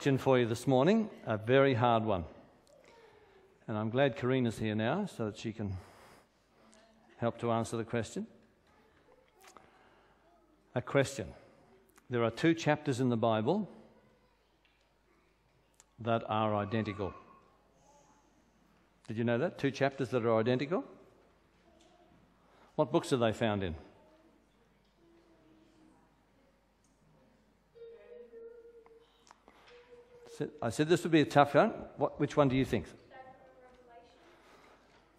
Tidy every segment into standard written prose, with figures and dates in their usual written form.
Question for you this morning, a very hard one. And I'm glad Karina's here now so that she can help to answer the question. A question. There are 2 chapters in the Bible that are identical. Did you know that? 2 chapters that are identical? What books are they found in? I said this would be a tough one. Which one do you think?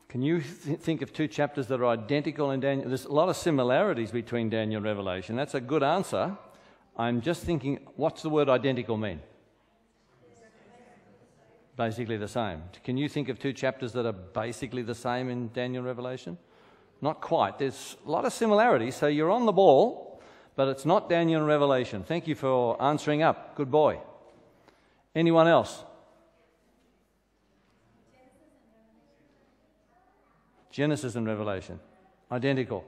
Can you think of 2 chapters that are identical in Daniel? There's a lot of similarities between Daniel and Revelation. That's a good answer. I'm just thinking, what's the word identical mean? Basically the same. Can you think of 2 chapters that are basically the same in Daniel and Revelation? Not quite. There's a lot of similarities, so you're on the ball, but it's not Daniel and Revelation. Thank you for answering up. Good boy. Anyone else? Genesis and Revelation. Identical.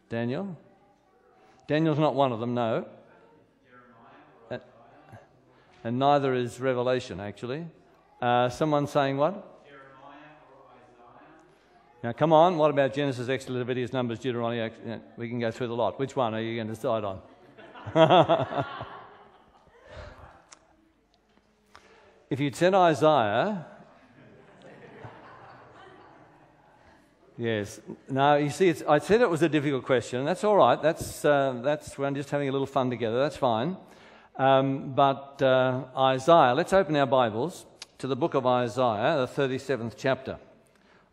Daniel? Daniel's not one of them, no. And neither is Revelation, actually. Someone saying what? Jeremiah or Isaiah. Now, come on. What about Genesis, Exodus, Leviticus, Numbers, Deuteronomy? We can go through the lot. Which one are you going to decide on? If you'd said Isaiah, yes. No, you see, I said it was a difficult question. That's all right. That's we're just having a little fun together. That's fine. But Isaiah, let's open our Bibles to the book of Isaiah, the 37th chapter.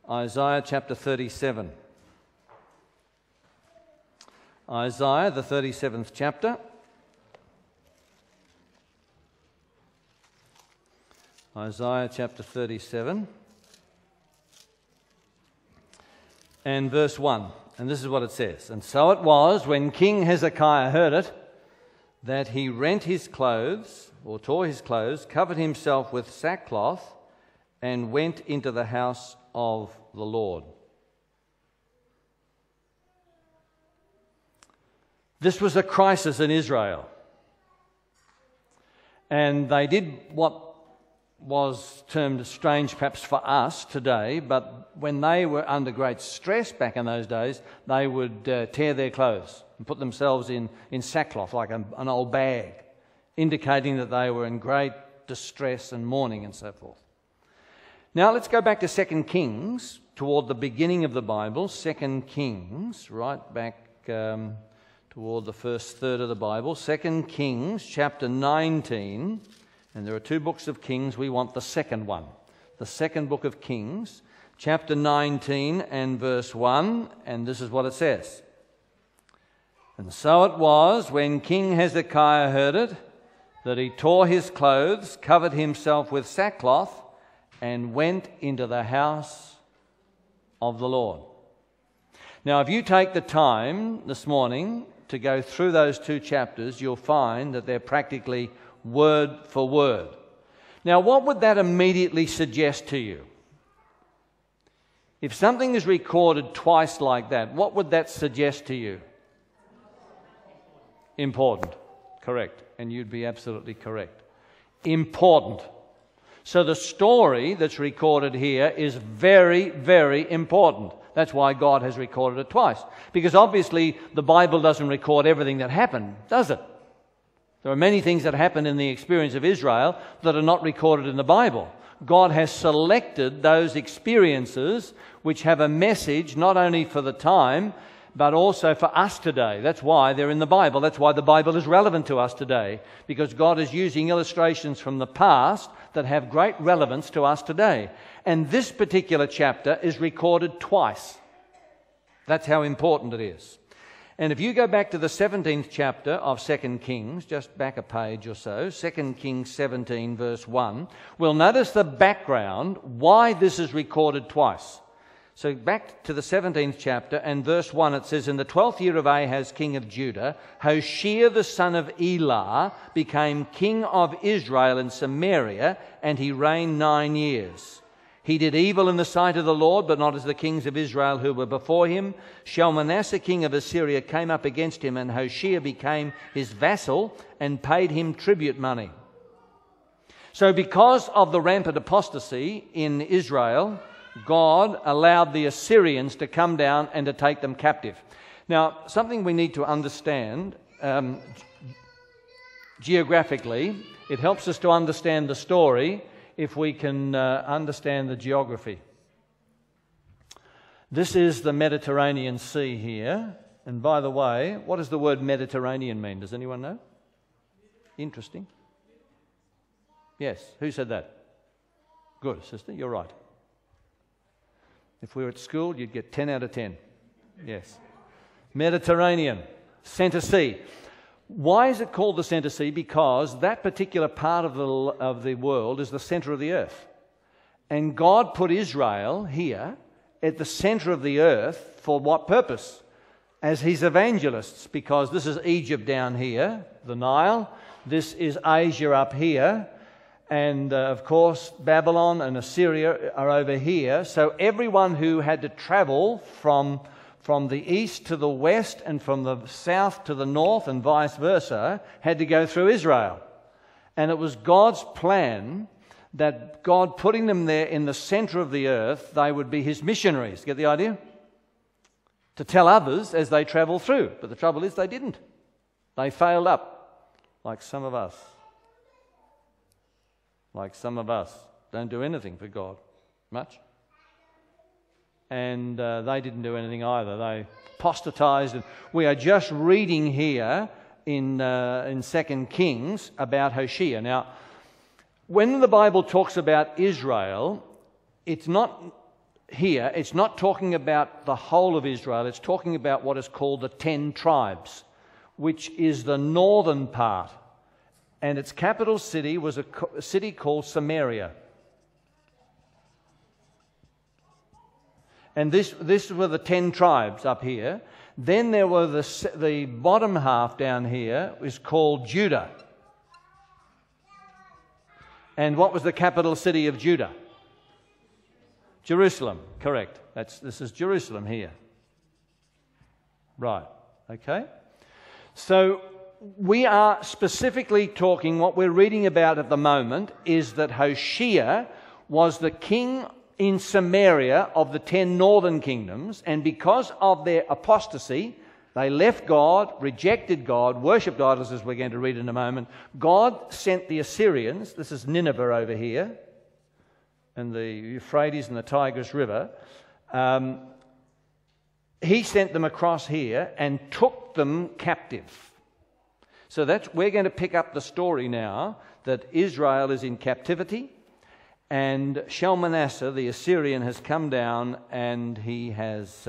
Isaiah chapter 37. Isaiah, the 37th chapter. Isaiah chapter 37. And verse 1. And this is what it says. And so it was, when King Hezekiah heard it, that he rent his clothes, or tore his clothes, covered himself with sackcloth, and went into the house of the Lord. This was a crisis in Israel. And they did what was termed strange perhaps for us today, but when they were under great stress back in those days, they would tear their clothes and put themselves in sackcloth, like an old bag, indicating that they were in great distress and mourning and so forth. Now let's go back to 2 Kings, toward the beginning of the Bible, 2 Kings, right back toward the first third of the Bible, 2 Kings chapter 19, and there are 2 books of Kings. We want the second one, the second book of Kings, chapter 19 and verse 1, and this is what it says. And so it was, when King Hezekiah heard it, that he tore his clothes, covered himself with sackcloth, and went into the house of the Lord. Now, if you take the time this morning to go through those 2 chapters, you'll find that they're practically word for word. Now, what would that immediately suggest to you? If something is recorded twice like that, what would that suggest to you? Important. Correct. And you'd be absolutely correct. Important. So the story that's recorded here is very, very important. That's why God has recorded it twice. Because obviously the Bible doesn't record everything that happened, does it? There are many things that happened in the experience of Israel that are not recorded in the Bible. God has selected those experiences which have a message not only for the time, but also for us today. That's why they're in the Bible. That's why the Bible is relevant to us today, because God is using illustrations from the past that have great relevance to us today. And this particular chapter is recorded twice. That's how important it is. And if you go back to the 17th chapter of 2 Kings, just back a page or so, 2 Kings 17 verse 1, we'll notice the background, why this is recorded twice. So back to the 17th chapter and verse 1, it says, in the 12th year of Ahaz, king of Judah, Hoshea the son of Elah became king of Israel in Samaria, and he reigned 9 years. He did evil in the sight of the Lord, but not as the kings of Israel who were before him. Shalmaneser, king of Assyria, came up against him, and Hoshea became his vassal and paid him tribute money. So because of the rampant apostasy in Israel, God allowed the Assyrians to come down and to take them captive. Now, something we need to understand geographically, it helps us to understand the story if we can understand the geography. This is the Mediterranean Sea here. And by the way, what does the word Mediterranean mean? Does anyone know? Interesting. Yes, who said that? Good, sister, you're right. If we were at school, you'd get 10 out of 10. Yes. Mediterranean, Centre Sea. Why is it called the Centre Sea? Because that particular part of the world is the centre of the earth. And God put Israel here at the centre of the earth for what purpose? As his evangelists, because this is Egypt down here, the Nile. This is Asia up here. And of course, Babylon and Assyria are over here. So everyone who had to travel from the east to the west and from the south to the north and vice versa had to go through Israel. And it was God's plan that God putting them there in the centre of the earth, they would be his missionaries. Get the idea? To tell others as they travel through. But the trouble is they didn't. They failed up, like some of us. Like some of us don't do anything for God much. And they didn't do anything either. They apostatized. And we are just reading here in 2 Kings about Hoshea. Now, when the Bible talks about Israel, it's not here, it's not talking about the whole of Israel. It's talking about what is called the 10 tribes, which is the northern part. And its capital city was a city called Samaria. And this were the 10 tribes up here. Then there were the bottom half down here is called Judah. And what was the capital city of Judah? Jerusalem, correct. This is Jerusalem here. Right, okay. So we are specifically talking, what we're reading about at the moment is that Hoshea was the king in Samaria of the 10 northern kingdoms, and because of their apostasy, they left God, rejected God, worshipped idols, as we're going to read in a moment. God sent the Assyrians, this is Nineveh over here, and the Euphrates and the Tigris River. He sent them across here and took them captive. So we're going to pick up the story now that Israel is in captivity, and Shalmaneser, the Assyrian, has come down and he has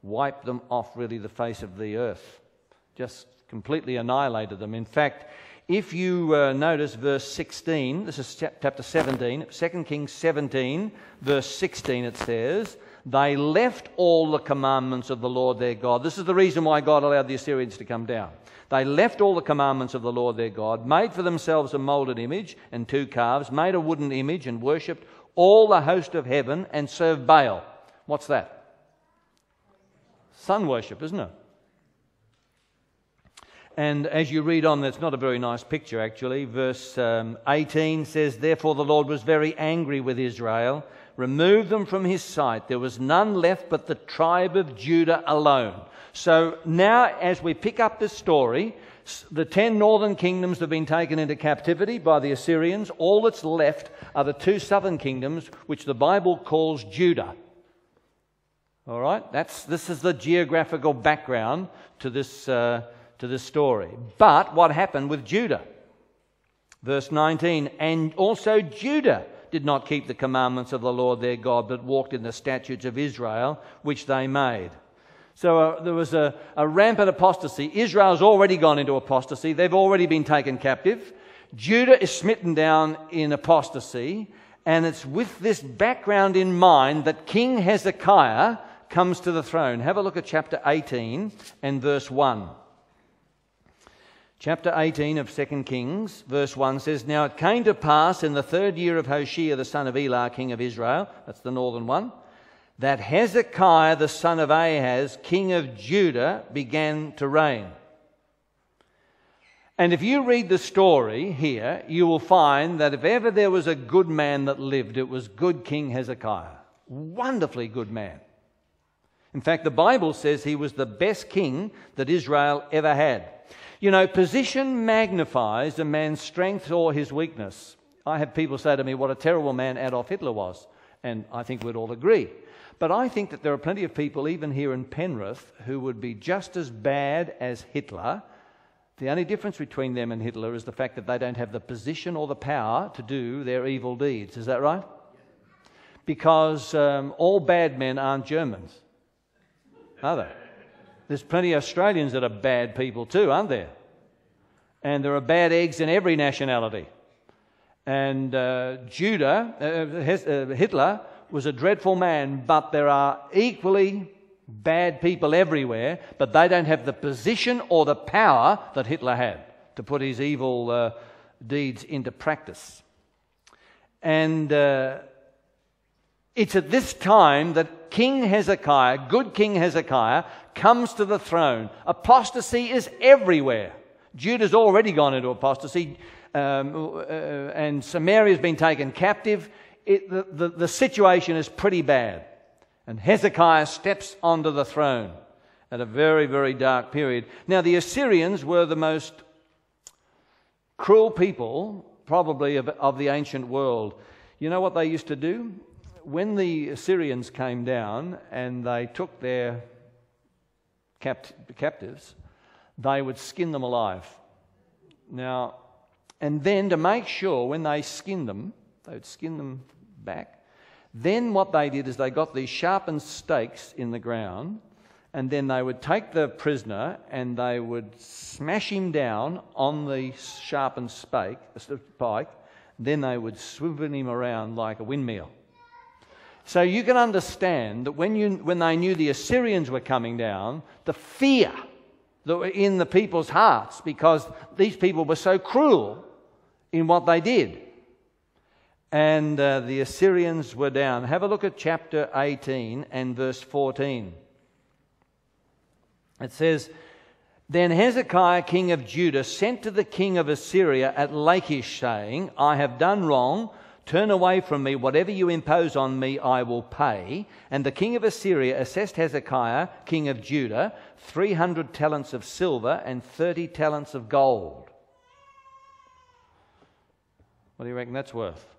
wiped them off really the face of the earth. Just completely annihilated them. In fact, if you notice verse 16, this is chapter 17, 2 Kings 17, verse 16 it says, they left all the commandments of the Lord their God. This is the reason why God allowed the Assyrians to come down. They left all the commandments of the Lord their God, made for themselves a moulded image and 2 calves, made a wooden image and worshipped all the host of heaven and served Baal. What's that? Sun worship, isn't it? And as you read on, that's not a very nice picture actually. Verse 18 says, therefore the Lord was very angry with Israel, removed them from his sight. There was none left but the tribe of Judah alone. So now as we pick up this story, the 10 northern kingdoms have been taken into captivity by the Assyrians. All that's left are the 2 southern kingdoms, which the Bible calls Judah. All right? This is the geographical background to this story. But what happened with Judah? Verse 19, and also Judah did not keep the commandments of the Lord their God, but walked in the statutes of Israel, which they made. So there was a rampant apostasy. Israel's already gone into apostasy. They've already been taken captive. Judah is smitten down in apostasy. And it's with this background in mind that King Hezekiah comes to the throne. Have a look at chapter 18 and verse 1. Chapter 18 of 2 Kings, verse 1 says, "Now it came to pass in the 3rd year of Hoshea the son of Elah, king of Israel," that's the northern one, "that Hezekiah the son of Ahaz, king of Judah, began to reign." And if you read the story here, you will find that if ever there was a good man that lived, it was good King Hezekiah. Wonderfully good man. In fact, the Bible says he was the best king that Israel ever had. You know, position magnifies a man's strength or his weakness. I have people say to me what a terrible man Adolf Hitler was, and I think we'd all agree. But I think that there are plenty of people, even here in Penrith, who would be just as bad as Hitler. The only difference between them and Hitler is the fact that they don't have the position or the power to do their evil deeds. Is that right? Because all bad men aren't Germans, are they? There's plenty of Australians that are bad people too, aren't there? And there are bad eggs in every nationality. And Hitler was a dreadful man, but there are equally bad people everywhere, but they don't have the position or the power that Hitler had to put his evil deeds into practice. And it's at this time that King Hezekiah, good King Hezekiah, comes to the throne. Apostasy is everywhere. Judah's already gone into apostasy, and Samaria's been taken captive. The situation is pretty bad. And Hezekiah steps onto the throne at a very, very dark period. Now, the Assyrians were the most cruel people, probably, of the ancient world. You know what they used to do? When the Assyrians came down and they took their captives, they would skin them alive. Now, and then to make sure when they skinned them, they would skin them back. Then what they did is they got these sharpened stakes in the ground, and then they would take the prisoner and they would smash him down on the sharpened spike. Then they would swivel him around like a windmill. So you can understand that when they knew the Assyrians were coming down, the fear that were in the people's hearts, because these people were so cruel in what they did. And the Assyrians were down. Have a look at chapter 18 and verse 14. It says, "Then Hezekiah king of Judah sent to the king of Assyria at Lachish, saying, I have done wrong. Turn away from me. Whatever you impose on me, I will pay. And the king of Assyria assessed Hezekiah, king of Judah, 300 talents of silver and 30 talents of gold." What do you reckon that's worth?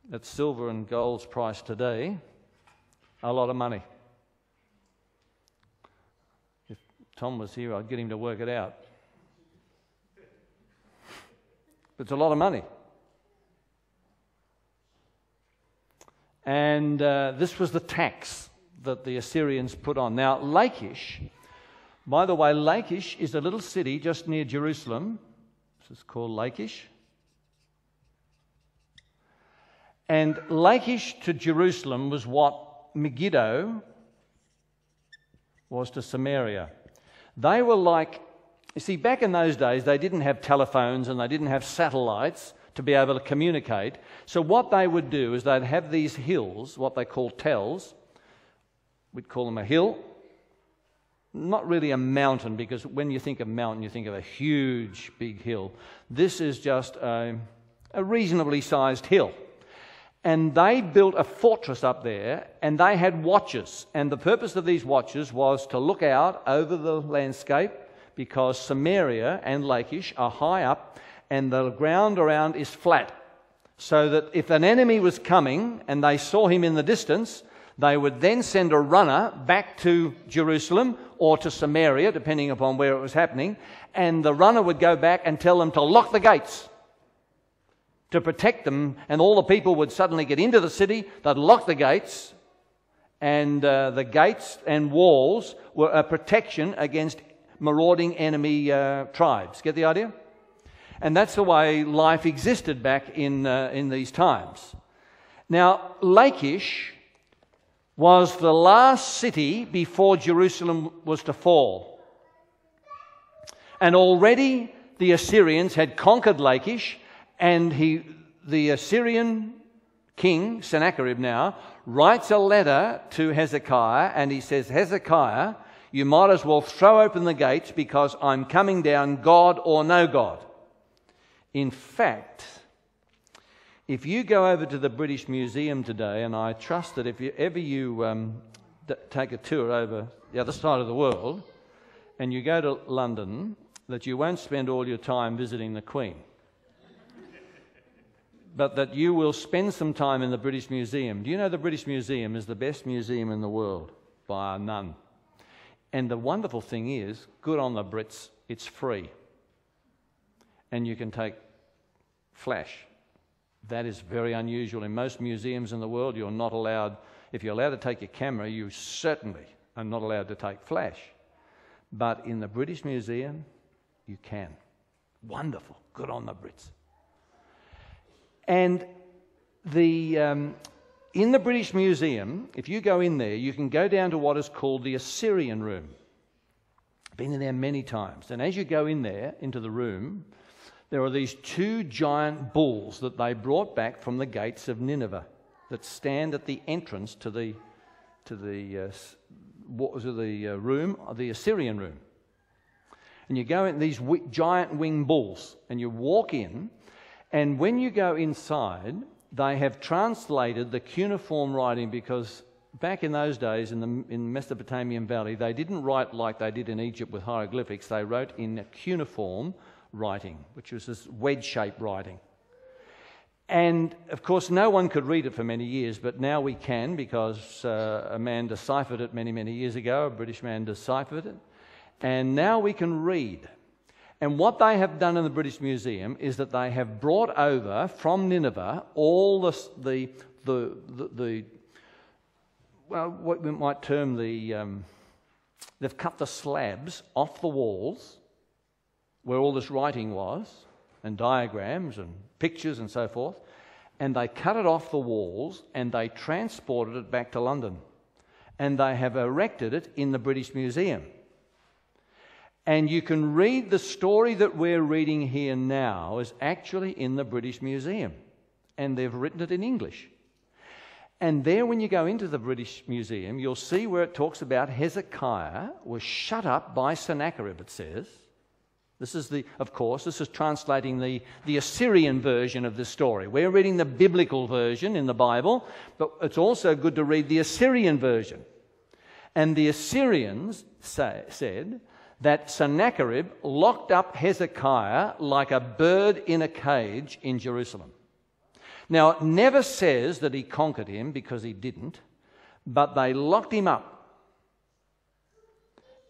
That's silver and gold's price today. A lot of money. If Tom was here, I'd get him to work it out. It's a lot of money. And this was the tax that the Assyrians put on. Now, Lachish, by the way, Lachish is a little city just near Jerusalem. This is called Lachish. And Lachish to Jerusalem was what Megiddo was to Samaria. They were like, you see, back in those days, they didn't have telephones and they didn't have satellites to be able to communicate. So what they would do is they'd have these hills, what they call tells. We'd call them a hill. Not really a mountain, because when you think of mountain, you think of a huge, big hill. This is just a reasonably sized hill. And they built a fortress up there, and they had watches. And the purpose of these watches was to look out over the landscape, because Samaria and Lachish are high up, and the ground around is flat. So that if an enemy was coming and they saw him in the distance, they would then send a runner back to Jerusalem or to Samaria, depending upon where it was happening, and the runner would go back and tell them to lock the gates, to protect them, and all the people would suddenly get into the city. They'd lock the gates, and the gates and walls were a protection against marauding enemy tribes. Get the idea? And that's the way life existed back in these times. Now, Lachish was the last city before Jerusalem was to fall. And already the Assyrians had conquered Lachish, and the Assyrian king, Sennacherib now, writes a letter to Hezekiah, and he says, Hezekiah, you might as well throw open the gates because I'm coming down, God or no God. In fact, if you go over to the British Museum today, and I trust that if you take a tour over the other side of the world and you go to London, that you won't spend all your time visiting the Queen, but that you will spend some time in the British Museum. Do you know the British Museum is the best museum in the world by none? And the wonderful thing is, good on the Brits, it's free. And you can take flash. That is very unusual. In most museums in the world, you're not allowed, if you're allowed to take your camera, you certainly are not allowed to take flash. But in the British Museum, you can. Wonderful. Good on the Brits. And in the British Museum, if you go in there, you can go down to what is called the Assyrian room. Been in there many times. And as you go in there, into the room, there are these two giant bulls that they brought back from the gates of Nineveh that stand at the entrance to the room, the Assyrian room. And you go in these giant winged bulls, and you walk in, and when you go inside, they have translated the cuneiform writing, because back in those days in the Mesopotamian Valley, they didn't write like they did in Egypt with hieroglyphics. They wrote in a cuneiform writing, which was this wedge-shaped writing. And, of course, no one could read it for many years, but now we can, because a man deciphered it many, many years ago. A British man deciphered it. And now we can read. And what they have done in the British Museum is that they have brought over from Nineveh all the what we might term they've cut the slabs off the walls where all this writing was, and diagrams and pictures and so forth, and they cut it off the walls and they transported it back to London. And they have erected it in the British Museum. And you can read the story that we're reading here now is actually in the British Museum. And they've written it in English. And there, when you go into the British Museum, you'll see where it talks about Hezekiah was shut up by Sennacherib, it says. This is this is translating the Assyrian version of the story. We're reading the biblical version in the Bible, but it's also good to read the Assyrian version. And the Assyrians said that Sennacherib locked up Hezekiah like a bird in a cage in Jerusalem. Now, it never says that he conquered him, because he didn't, but they locked him up.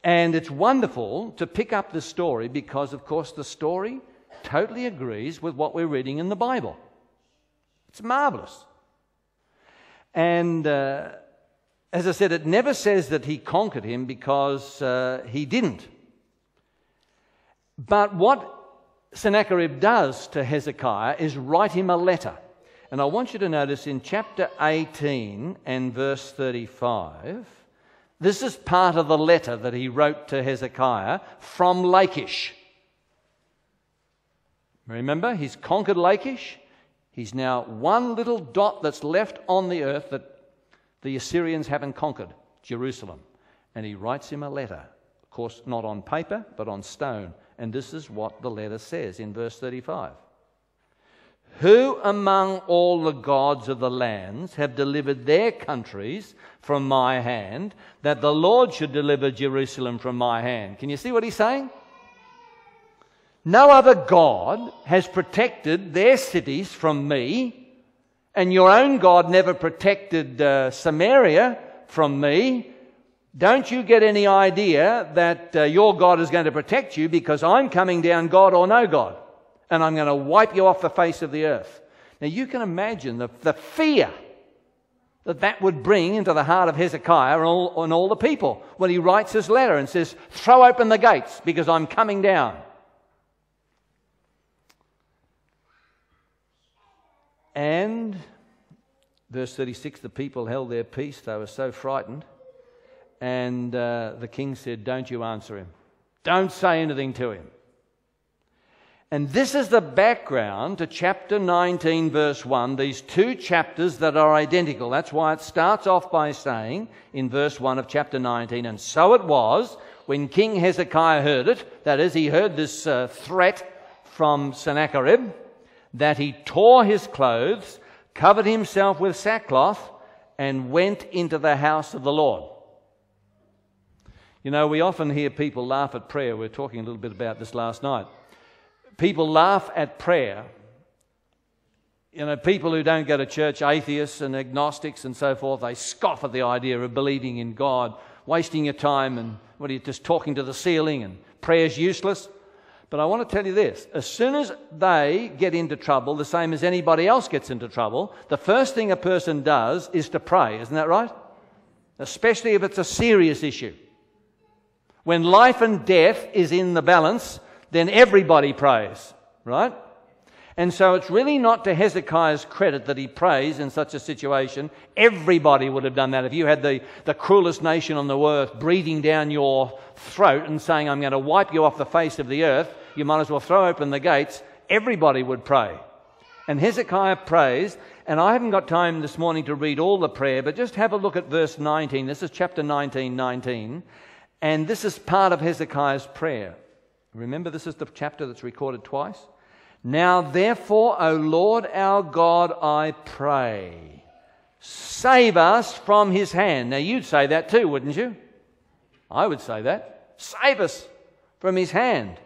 And it's wonderful to pick up the story because, of course, the story totally agrees with what we're reading in the Bible. It's marvellous. And as I said, it never says that he conquered him, because he didn't. But what Sennacherib does to Hezekiah is write him a letter. And I want you to notice in chapter 18 and verse 35, this is part of the letter that he wrote to Hezekiah from Lachish. Remember, he's conquered Lachish. He's now one little dot that's left on the earth that the Assyrians haven't conquered, Jerusalem. And he writes him a letter. Of course, not on paper, but on stone. And this is what the letter says in verse 35. Who among all the gods of the lands have delivered their countries from my hand, that the Lord should deliver Jerusalem from my hand? Can you see what he's saying? No other God has protected their cities from me, and your own God never protected Samaria from me. Don't you get any idea that your God is going to protect you, because I'm coming down, God or no God, and I'm going to wipe you off the face of the earth. Now you can imagine the fear that would bring into the heart of Hezekiah and all the people when he writes his letter and says, throw open the gates because I'm coming down. And verse 36, the people held their peace. They were so frightened. And the king said, don't you answer him. Don't say anything to him. And this is the background to chapter 19, verse 1, these two chapters that are identical. That's why it starts off by saying in verse 1 of chapter 19, and so it was when King Hezekiah heard it, that is, he heard this threat from Sennacherib, that he tore his clothes, covered himself with sackcloth, and went into the house of the Lord. You know, we often hear people laugh at prayer. We were talking a little bit about this last night. People laugh at prayer. You know, people who don't go to church, atheists and agnostics and so forth, they scoff at the idea of believing in God, wasting your time and what are you, just talking to the ceiling, and prayer's useless. But I want to tell you this, as soon as they get into trouble, the same as anybody else gets into trouble, the first thing a person does is to pray, isn't that right? Especially if it's a serious issue. When life and death is in the balance, then everybody prays, right? And so it's really not to Hezekiah's credit that he prays in such a situation. Everybody would have done that. If you had the cruelest nation on the earth breathing down your throat and saying, I'm going to wipe you off the face of the earth, you might as well throw open the gates. Everybody would pray. And Hezekiah prays, and I haven't got time this morning to read all the prayer, but just have a look at verse 19. This is chapter 19. And this is part of Hezekiah's prayer. Remember, this is the chapter that's recorded twice. Now, therefore, O Lord our God, I pray, save us from his hand. Now, you'd say that too, wouldn't you? I would say that. Save us from his hand.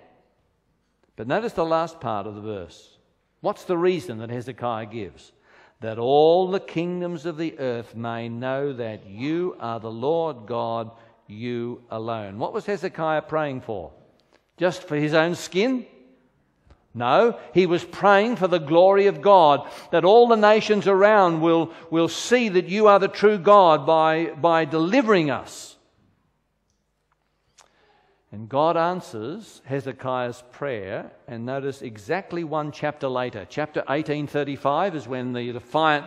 But notice the last part of the verse. What's the reason that Hezekiah gives? That all the kingdoms of the earth may know that you are the Lord God, you alone. What was Hezekiah praying for? Just for his own skin? No, he was praying for the glory of God, that all the nations around will see that you are the true God by delivering us. And God answers Hezekiah's prayer, and notice exactly one chapter later. Chapter 18:35 is when the defiant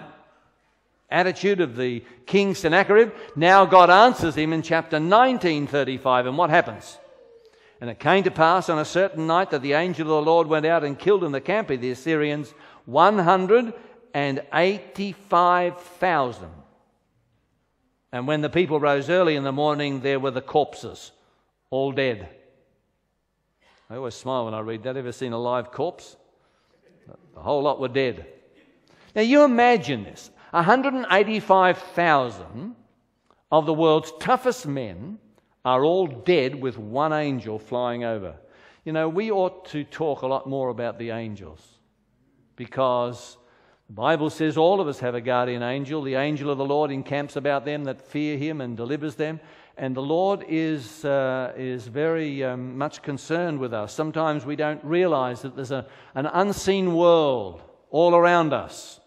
attitude of the king Sennacherib, now God answers him in chapter 19:35, and what happens? And it came to pass on a certain night that the angel of the Lord went out and killed in the camp of the Assyrians 185,000. And when the people rose early in the morning, there were the corpses, all dead. I always smile when I read that. Ever seen a live corpse? The whole lot were dead. Now you imagine this. 185,000 of the world's toughest men are all dead with one angel flying over. You know, we ought to talk a lot more about the angels, because the Bible says all of us have a guardian angel. The angel of the Lord encamps about them that fear him and delivers them. And the Lord is very much concerned with us. Sometimes we don't realize that there's an unseen world all around us.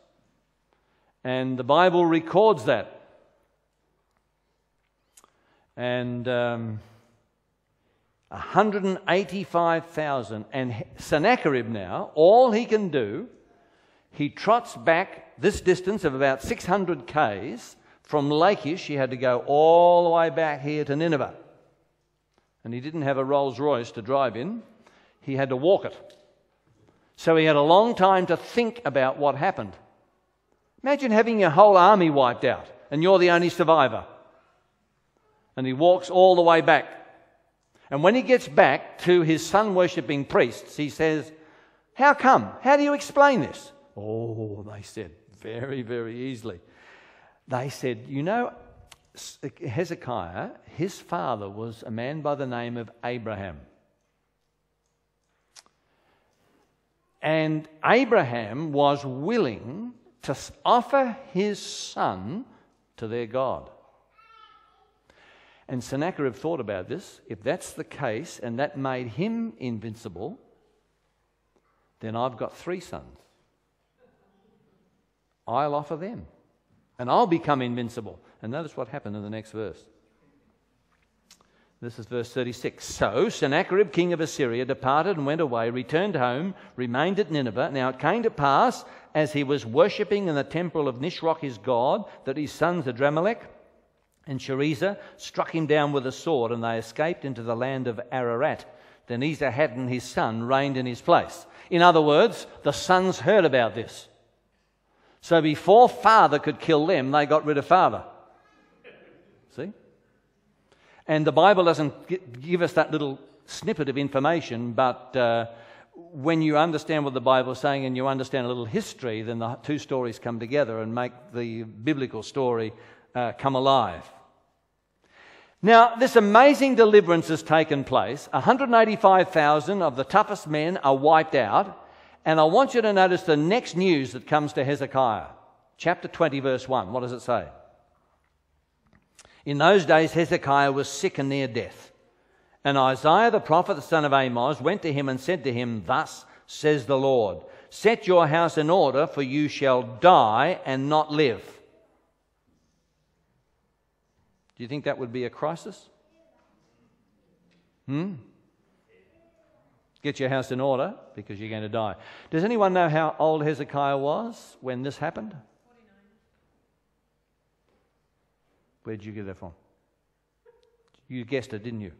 And the Bible records that. And 185,000. And Sennacherib now, all he can do, he trots back this distance of about 600 k's from Lachish. He had to go all the way back here to Nineveh. And he didn't have a Rolls Royce to drive in. He had to walk it. So he had a long time to think about what happened. Imagine having your whole army wiped out and you're the only survivor. And he walks all the way back. And when he gets back to his sun-worshipping priests, he says, how come? How do you explain this? Oh, they said, very, very easily. They said, you know, Hezekiah, his father was a man by the name of Abraham. And Abraham was willing to offer his son to their God. And Sennacherib thought about this. If that's the case and that made him invincible, then I've got 3 sons. I'll offer them and I'll become invincible. And notice what happened in the next verse. This is verse 36. So Sennacherib, king of Assyria, departed and went away, returned home, remained at Nineveh. Now it came to pass, as he was worshipping in the temple of Nisroch his god, that his sons Adramelech and Sharezer struck him down with a sword, and they escaped into the land of Ararat, then Esarhaddon his son reigned in his place. In other words, the sons heard about this. So before father could kill them, they got rid of father. See? And the Bible doesn't give us that little snippet of information, but when you understand what the Bible is saying and you understand a little history, then the two stories come together and make the biblical story come alive. Now, this amazing deliverance has taken place. 185,000 of the toughest men are wiped out. And I want you to notice the next news that comes to Hezekiah. Chapter 20, verse 1. What does it say? In those days, Hezekiah was sick and near death. And Isaiah the prophet, the son of Amoz, went to him and said to him, "Thus says the Lord, set your house in order, for you shall die and not live." Do you think that would be a crisis? Get your house in order because you're going to die. Does anyone know how old Hezekiah was when this happened? 49. Where did you get that from? You guessed it, didn't you?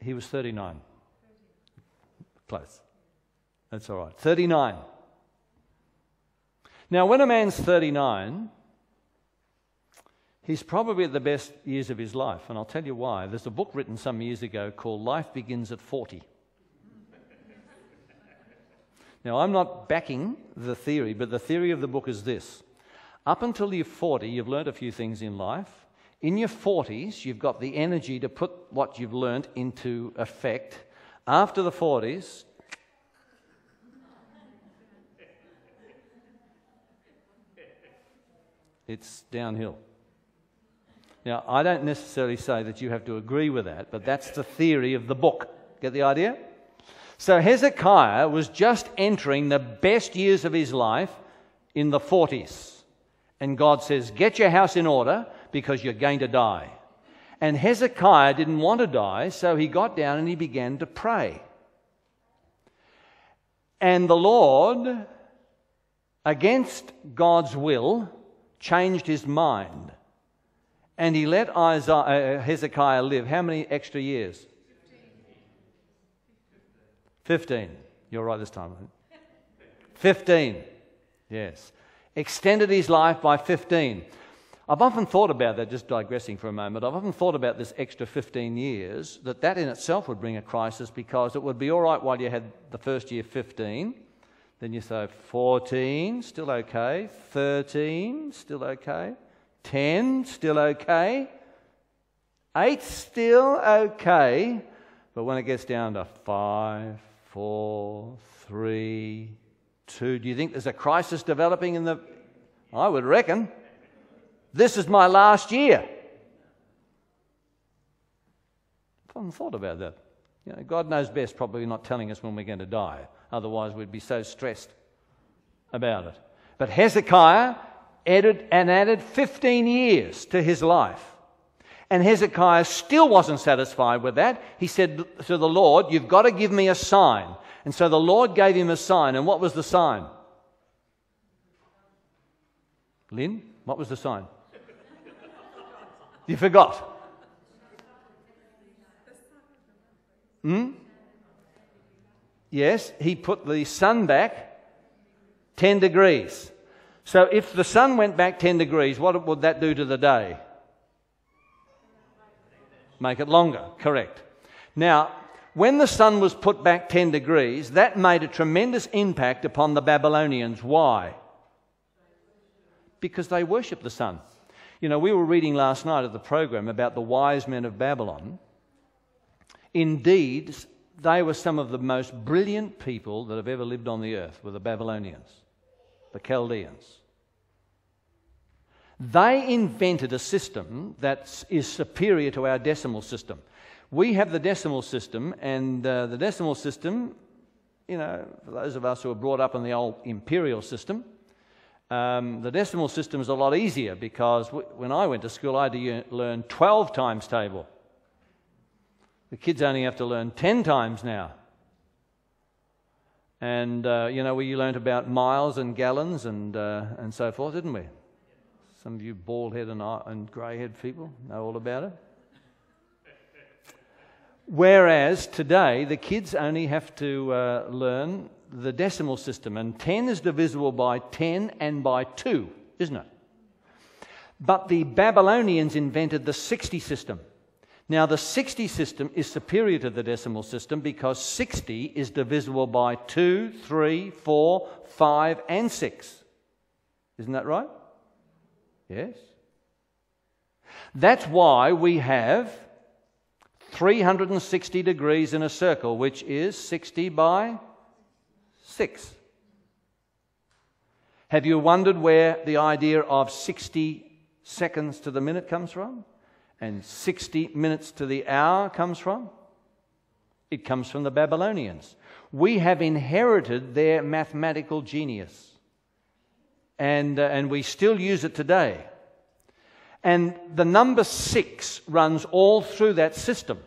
He was 39. Close. That's all right. 39. Now, when a man's 39, he's probably at the best years of his life, and I'll tell you why. There's a book written some years ago called Life Begins at 40. Now, I'm not backing the theory, but the theory of the book is this. Up until you're 40, you've learnt a few things in life. In your 40s, you've got the energy to put what you've learnt into effect. After the 40s, it's downhill. Now, I don't necessarily say that you have to agree with that, but that's the theory of the book. Get the idea? So Hezekiah was just entering the best years of his life in the 40s. And God says, get your house in order because you're going to die. And Hezekiah didn't want to die, so he got down and he began to pray. And the Lord, against God's will, changed his mind. And he let Hezekiah live how many extra years? 15. You're right this time. 15. Yes. Extended his life by 15. I've often thought about that, just digressing for a moment, I've often thought about this extra 15 years, that in itself would bring a crisis, because it would be all right while you had the first year 15, then you say 14, still okay, 13, still okay, 10, still okay, 8, still okay, but when it gets down to 5, 4, 3, 2, do you think there's a crisis developing in the... I would reckon. This is my last year. I haven't thought about that. You know, God knows best, probably not telling us when we're going to die. Otherwise, we'd be so stressed about it. But Hezekiah added 15 years to his life. And Hezekiah still wasn't satisfied with that. He said to the Lord, "You've got to give me a sign." And so the Lord gave him a sign. And what was the sign? Lynn, what was the sign? You forgot. Yes, he put the sun back 10 degrees. So if the sun went back 10 degrees, what would that do to the day? Make it longer, correct. Now, when the sun was put back 10 degrees, that made a tremendous impact upon the Babylonians. Why? Because they worship the sun. You know, we were reading last night at the program about the wise men of Babylon. Indeed, they were some of the most brilliant people that have ever lived on the earth, were the Babylonians, the Chaldeans. They invented a system that is superior to our decimal system. We have the decimal system, and the decimal system, you know, for those of us who were brought up in the old imperial system, the decimal system is a lot easier, because when I went to school, I had to learn 12 times table. The kids only have to learn 10 times now. And, you know, we learnt about miles and gallons and so forth, didn't we? Some of you bald-head and grey-head people know all about it. Whereas today, the kids only have to learn the decimal system, and 10 is divisible by 10 and by 2, isn't it? But the Babylonians invented the 60 system. Now, the 60 system is superior to the decimal system because 60 is divisible by 2, 3, 4, 5, and 6. Isn't that right? Yes. That's why we have 360 degrees in a circle, which is 60 by 6. Have you wondered where the idea of 60 seconds to the minute comes from? And 60 minutes to the hour comes from? It comes from the Babylonians. We have inherited their mathematical genius. And we still use it today. And the number 6 runs all through that system.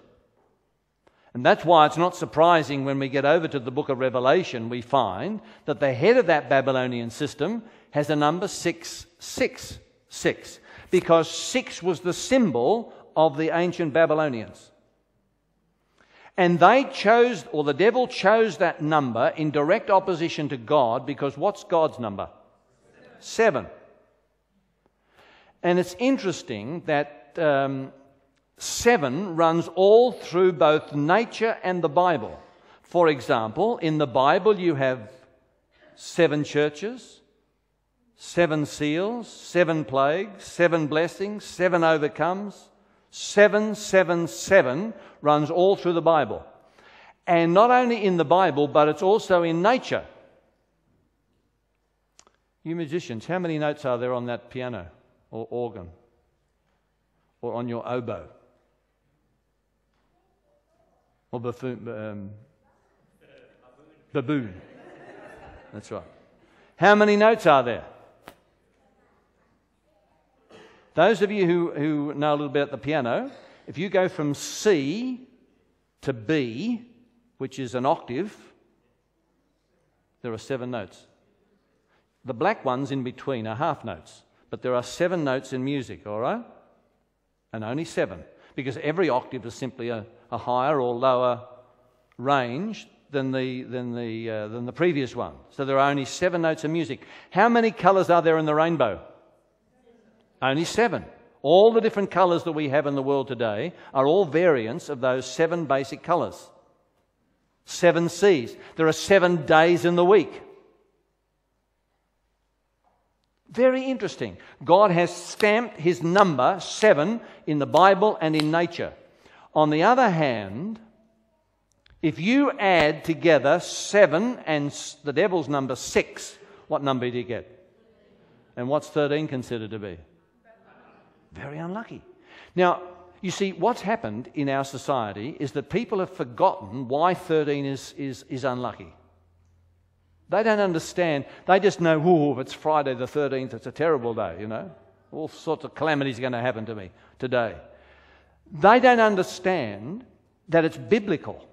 And that's why it's not surprising when we get over to the book of Revelation, we find that the head of that Babylonian system has a number 666, because 6 was the symbol of the ancient Babylonians. And they chose, or the devil chose that number in direct opposition to God, because what's God's number? 7. And it's interesting that 7 runs all through both nature and the Bible. For example, in the Bible you have 7 churches, 7 seals, 7 plagues, 7 blessings, 7 overcomes. 7, 7, 7 runs all through the Bible. And not only in the Bible, but it's also in nature. You musicians, how many notes are there on that piano or organ or on your oboe or baboon? That's right. How many notes are there? Those of you who know a little bit about the piano, if you go from C to B, which is an octave, there are 7 notes. The black ones in between are half notes, but there are 7 notes in music, all right? And only 7, because every octave is simply a higher or lower range than the previous one. So there are only 7 notes in music. How many colours are there in the rainbow? Only 7. All the different colours that we have in the world today are all variants of those 7 basic colours. 7 seas. There are 7 days in the week. Very interesting. God has stamped his number 7 in the Bible and in nature. On the other hand, if you add together 7 and the devil's number 6, what number do you get? And what's 13 considered to be? Very unlucky. Now, you see, what's happened in our society is that people have forgotten why 13 is unlucky. They don't understand. They just know, oh, if it's Friday the 13th, it's a terrible day, you know. All sorts of calamities are going to happen to me today. They don't understand that it's biblical.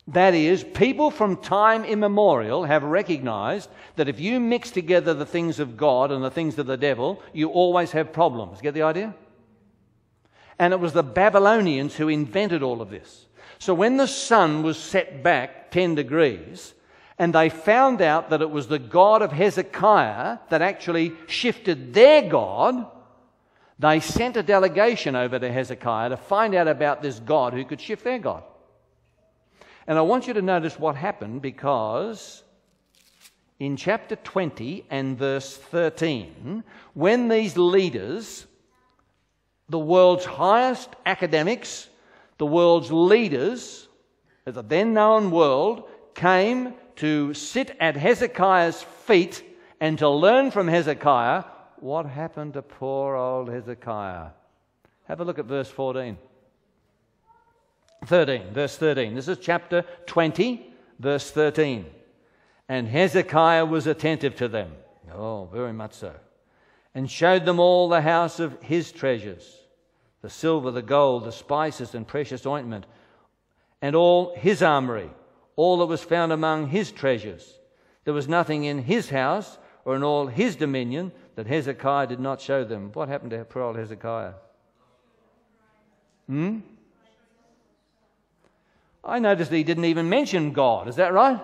That is, people from time immemorial have recognized that if you mix together the things of God and the things of the devil, you always have problems. Get the idea? And it was the Babylonians who invented all of this. So when the sun was set back 10 degrees, and they found out that it was the God of Hezekiah that actually shifted their God, they sent a delegation over to Hezekiah to find out about this God who could shift their God. And I want you to notice what happened, because in chapter 20 and verse 13, when these leaders, the world's highest academics, the world's leaders of the then known world, came to sit at Hezekiah's feet and to learn from Hezekiah, what happened to poor old Hezekiah? Have a look at verse 13. Verse 13. This is chapter 20, verse 13. And Hezekiah was attentive to them. Oh, very much so. And showed them all the house of his treasures, the silver, the gold, the spices and precious ointment, and all his armory, all that was found among his treasures. There was nothing in his house or in all his dominion that Hezekiah did not show them. What happened to poor old Hezekiah? I noticed that he didn't even mention God. Is that right?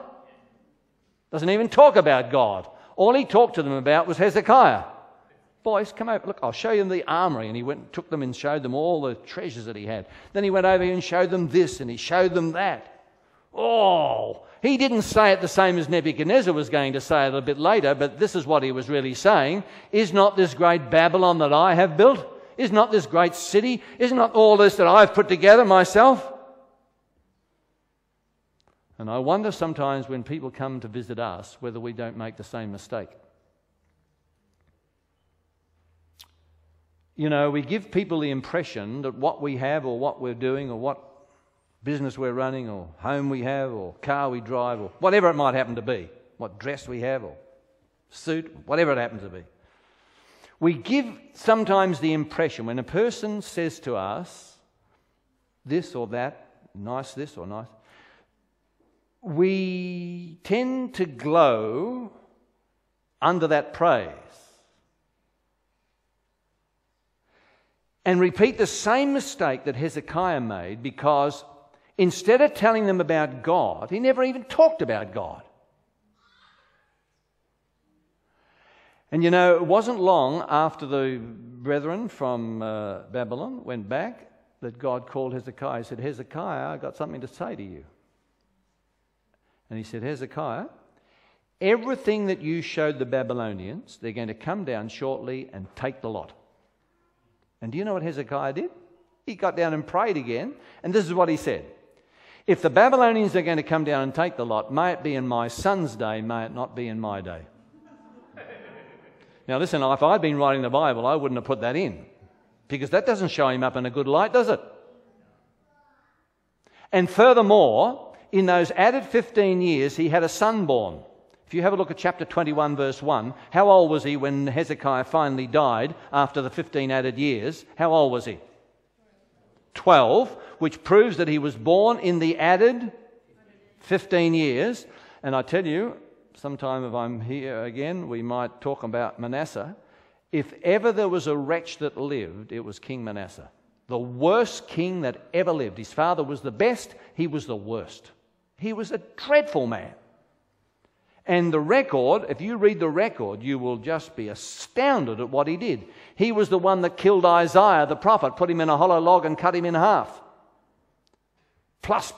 Doesn't even talk about God. All he talked to them about was Hezekiah. Boys, come over. Look, I'll show you the armory. And he went and took them and showed them all the treasures that he had. Then he went over here and showed them this and he showed them that. Oh, he didn't say it the same as Nebuchadnezzar was going to say it a bit later, but this is what he was really saying. Is not this great Babylon that I have built? Is not this great city? Is not all this that I've put together myself? And I wonder sometimes when people come to visit us whether we don't make the same mistake. You know, we give people the impression that what we have or what we're doing or what business we're running or home we have or car we drive or whatever it might happen to be, what dress we have or suit, whatever it happens to be. We give sometimes the impression when a person says to us this or that, nice this or nice, we tend to glow under that praise and repeat the same mistake that Hezekiah made, because instead of telling them about God, he never even talked about God. And you know, it wasn't long after the brethren from Babylon went back that God called Hezekiah. He said, Hezekiah, I've got something to say to you. And he said, Hezekiah, everything that you showed the Babylonians, they're going to come down shortly and take the lot. And do you know what Hezekiah did? He got down and prayed again, and this is what he said. If the Babylonians are going to come down and take the lot, may it be in my son's day, may it not be in my day. Now listen, if I'd been writing the Bible, I wouldn't have put that in, because that doesn't show him up in a good light, does it? And furthermore, in those added 15 years, he had a son born. If you have a look at chapter 21, verse 1, how old was he when Hezekiah finally died after the 15 added years? How old was he? 12, which proves that he was born in the added 15 years. And I tell you, sometime if I'm here again, we might talk about Manasseh. If ever there was a wretch that lived, it was King Manasseh. The worst king that ever lived. His father was the best, he was the worst. He was a dreadful man. And the record, if you read the record, you will just be astounded at what he did. He was the one that killed Isaiah the prophet, put him in a hollow log and cut him in half. Plus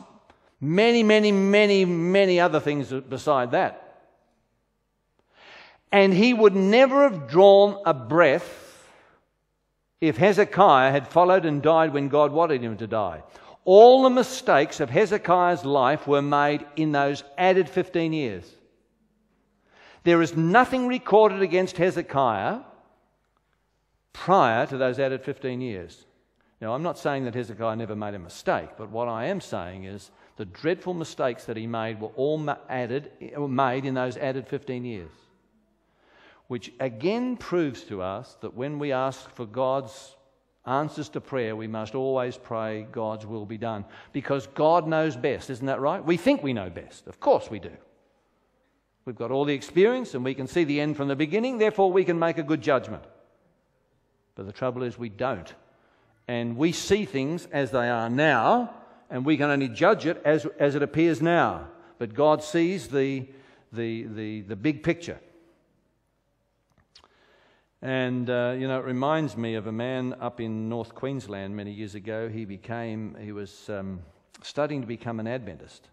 many, many, many, many other things beside that. And he would never have drawn a breath if Hezekiah had followed and died when God wanted him to die. All the mistakes of Hezekiah's life were made in those added 15 years. There is nothing recorded against Hezekiah prior to those added 15 years. Now, I'm not saying that Hezekiah never made a mistake, but what I am saying is the dreadful mistakes that he made were all made in those added 15 years, which again proves to us that when we ask for God's answers to prayer, we must always pray God's will be done, because God knows best. Isn't that right? We think we know best. Of course we do. We've got all the experience and we can see the end from the beginning, therefore we can make a good judgment. But the trouble is we don't. And we see things as they are now, and we can only judge it as it appears now. But God sees the big picture. And, it reminds me of a man up in North Queensland many years ago. He was studying to become an Adventist,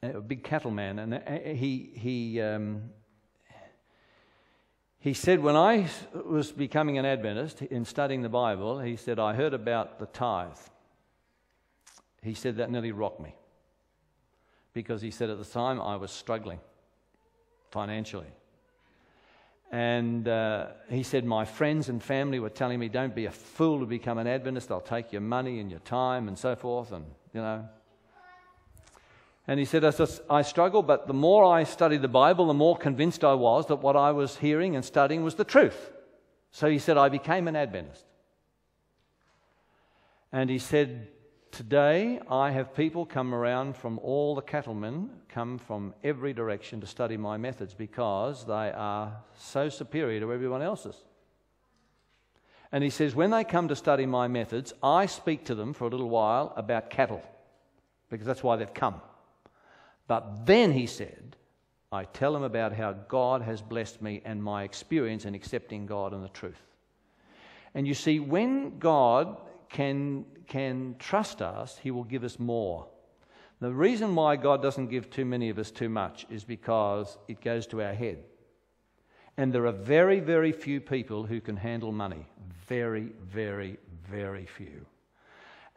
a big cattleman. And he said, when I was becoming an Adventist in studying the Bible, he said, I heard about the tithe. He said that nearly rocked me, because he said at the time I was struggling financially. And he said, my friends and family were telling me, don't be a fool to become an Adventist. They'll take your money and your time and so forth. And he said, I struggled, but the more I studied the Bible, the more convinced I was that what I was hearing and studying was the truth. So he said, I became an Adventist. And he said, today I have people come around from all the cattlemen, come from every direction to study my methods, because they are so superior to everyone else's. And he says, when they come to study my methods, I speak to them for a little while about cattle. because that's why they've come. But then he said, I tell them about how God has blessed me and my experience in accepting God and the truth. And you see, when God can trust us, he will give us more. The reason why God doesn't give too many of us too much is because it goes to our head. And there are very, very few people who can handle money. Very, very, very few.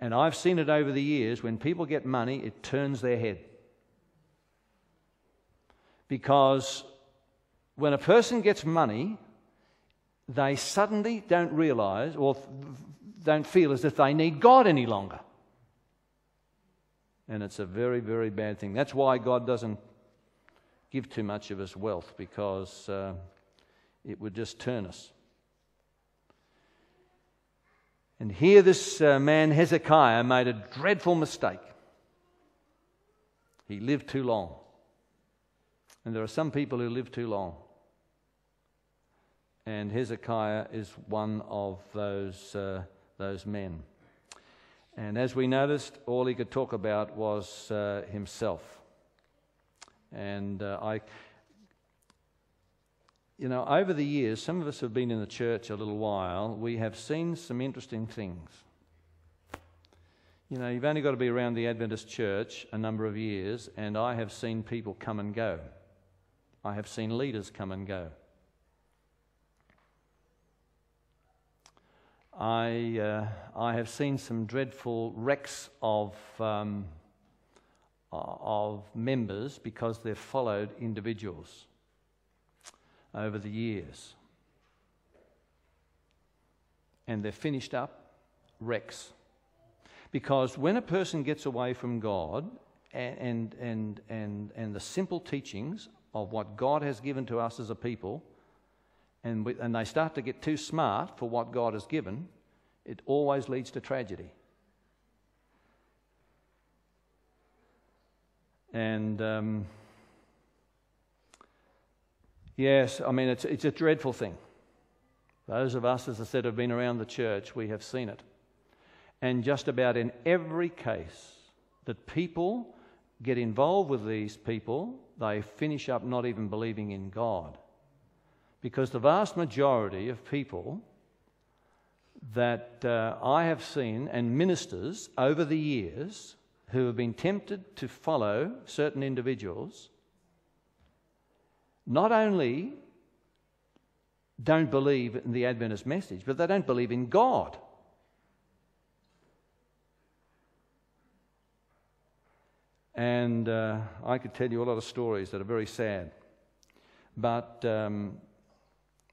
And I've seen it over the years. When people get money, it turns their head. Because when a person gets money, they suddenly don't realise or don't feel as if they need God any longer. And it's a very, very bad thing. That's why God doesn't give too much of us wealth, because it would just turn us. And here this man Hezekiah made a dreadful mistake. He lived too long. And there are some people who live too long. And Hezekiah is one of those men. And as we noticed, all he could talk about was himself. And over the years, some of us have been in the church a little while, we have seen some interesting things. You've only got to be around the Adventist church a number of years, and I have seen people come and go. I have seen leaders come and go. I have seen some dreadful wrecks of members because they've followed individuals over the years. And they're finished up wrecks. Because when a person gets away from God and the simple teachings of what God has given to us as a people, and they start to get too smart for what God has given, it always leads to tragedy. And yes, I mean, it's a dreadful thing. Those of us, as I said, have been around the church, we have seen it. And just about in every case that people get involved with these people, they finish up not even believing in God. Because the vast majority of people that I have seen, and ministers over the years, who have been tempted to follow certain individuals, not only don't believe in the Adventist message, but they don't believe in God. And I could tell you a lot of stories that are very sad. But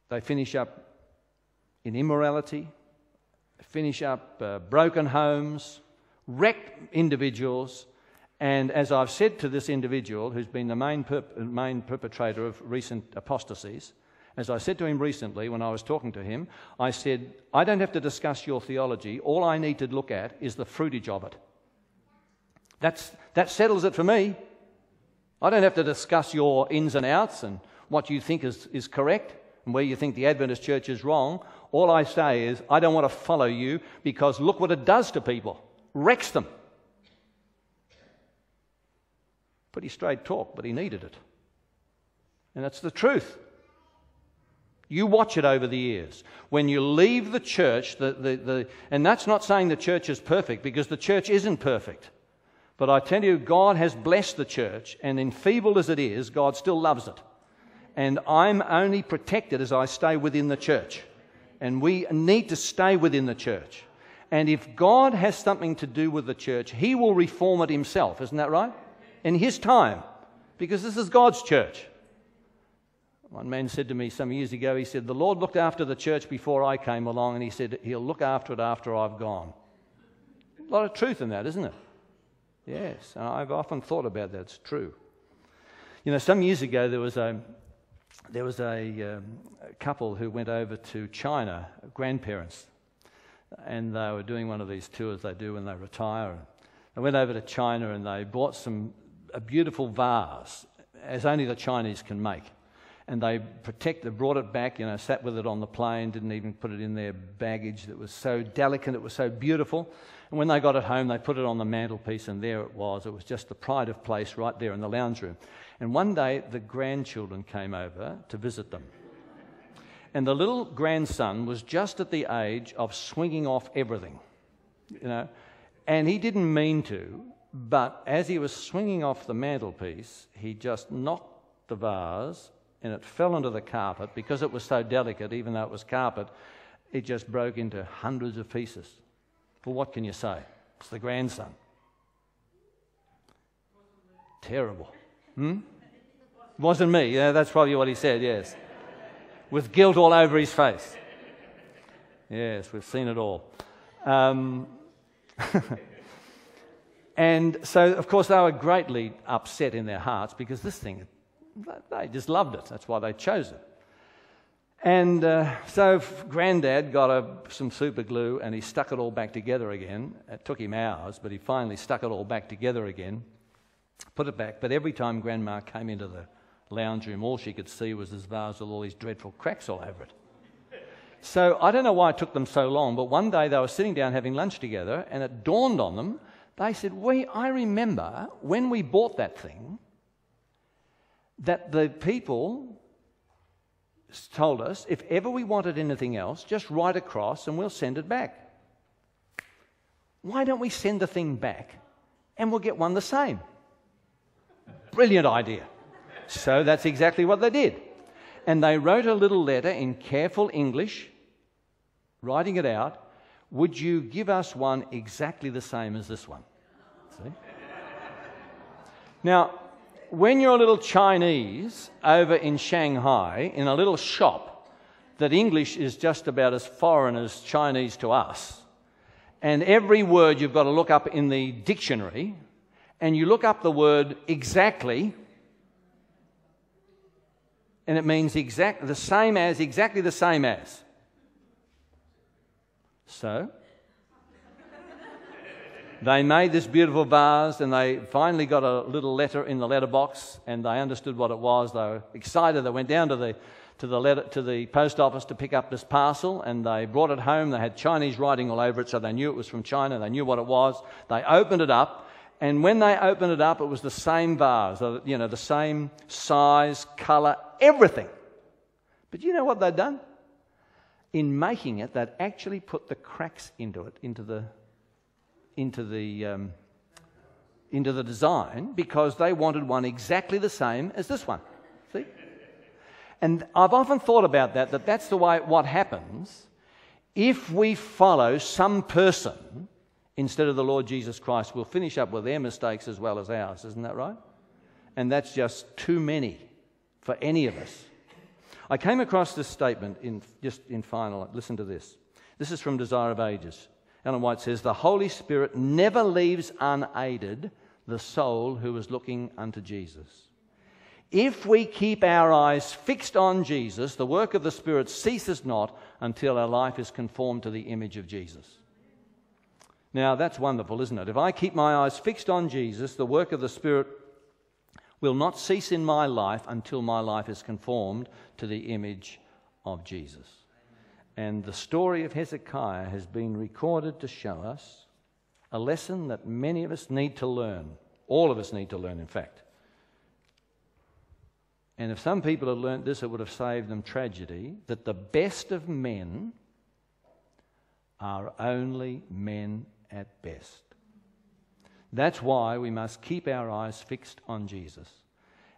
they finish up in immorality, finish up broken homes, wrecked individuals. And as I've said to this individual, who's been the main perpetrator of recent apostasies, as I said to him recently when I was talking to him, I said, I don't have to discuss your theology. All I need to look at is the fruitage of it. That settles it for me. I don't have to discuss your ins and outs and what you think is correct and where you think the Adventist church is wrong. All I say is, I don't want to follow you because look what it does to people. Wrecks them. Pretty straight talk, but he needed it. And that's the truth. You watch it over the years. When you leave the church, and that's not saying the church is perfect, because the church isn't perfect. But I tell you, God has blessed the church, and enfeebled as it is, God still loves it. And I'm only protected as I stay within the church. And we need to stay within the church. And if God has something to do with the church, he will reform it himself. Isn't that right? In his time. Because this is God's church. One man said to me some years ago, he said, the Lord looked after the church before I came along, and he said, he'll look after it after I've gone. A lot of truth in that, isn't it? Yes, and I've often thought about that. It's true. Some years ago there was a couple who went over to China, grandparents, and they were doing one of these tours they do when they retire. They went over to China and they bought a beautiful vase, as only the Chinese can make. And they brought it back, sat with it on the plane, didn't even put it in their baggage. That was so delicate, it was so beautiful. And when they got it home, they put it on the mantelpiece, and there it was. It was just the pride of place right there in the lounge room. And one day, the grandchildren came over to visit them. And the little grandson was just at the age of swinging off everything, And he didn't mean to, but as he was swinging off the mantelpiece, he just knocked the vase, and it fell onto the carpet. Because it was so delicate, even though it was carpet, it just broke into hundreds of pieces. Well, what can you say? It's the grandson. Terrible. Wasn't me. Yeah, that's probably what he said, yes. With guilt all over his face. Yes, we've seen it all. And so, of course, they were greatly upset in their hearts because this thing, they just loved it. That's why they chose it. And so Grandad got some super glue and he stuck it all back together again. It took him hours, but he finally stuck it all back together again, put it back. But every time Grandma came into the lounge room, all she could see was this vase with all these dreadful cracks all over it. So I don't know why it took them so long, but one day they were sitting down having lunch together and it dawned on them. They said, I remember when we bought that thing, that the people told us, if ever we wanted anything else, just write across and we'll send it back. Why don't we send the thing back and we'll get one the same? Brilliant idea. So that's exactly what they did. And they wrote a little letter in careful English, writing it out, would you give us one exactly the same as this one? See? Now, when you're a little Chinese over in Shanghai, in a little shop, that English is just about as foreign as Chinese to us, and every word you've got to look up in the dictionary, and you look up the word exactly, and it means exactly the same as. So, they made this beautiful vase and they finally got a little letter in the letterbox and they understood what it was. They were excited. They went down to the post office to pick up this parcel and they brought it home. They had Chinese writing all over it, so they knew it was from China. They knew what it was. They opened it up, and when they opened it up, it was the same vase, the same size, colour, everything. But you know what they'd done? In making it, they'd actually put the cracks into it, into the design, because they wanted one exactly the same as this one. See? And I've often thought about that's the way what happens if we follow some person instead of the Lord Jesus Christ. We'll finish up with their mistakes as well as ours, isn't that right? And that's just too many for any of us. I came across this statement in final. Listen to this. This is from Desire of Ages. Ellen White says, the Holy Spirit never leaves unaided the soul who is looking unto Jesus. If we keep our eyes fixed on Jesus, the work of the Spirit ceases not until our life is conformed to the image of Jesus. Now, that's wonderful, isn't it? If I keep my eyes fixed on Jesus, the work of the Spirit will not cease in my life until my life is conformed to the image of Jesus. And the story of Hezekiah has been recorded to show us a lesson that many of us need to learn. All of us need to learn, in fact. And if some people had learnt this, it would have saved them tragedy, that the best of men are only men at best. That's why we must keep our eyes fixed on Jesus.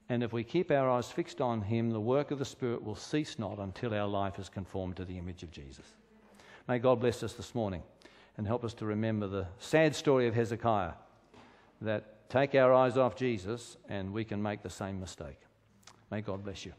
And if we keep our eyes fixed on him, the work of the Spirit will cease not until our life is conformed to the image of Jesus. May God bless us this morning and help us to remember the sad story of Hezekiah, that take our eyes off Jesus and we can make the same mistake. May God bless you.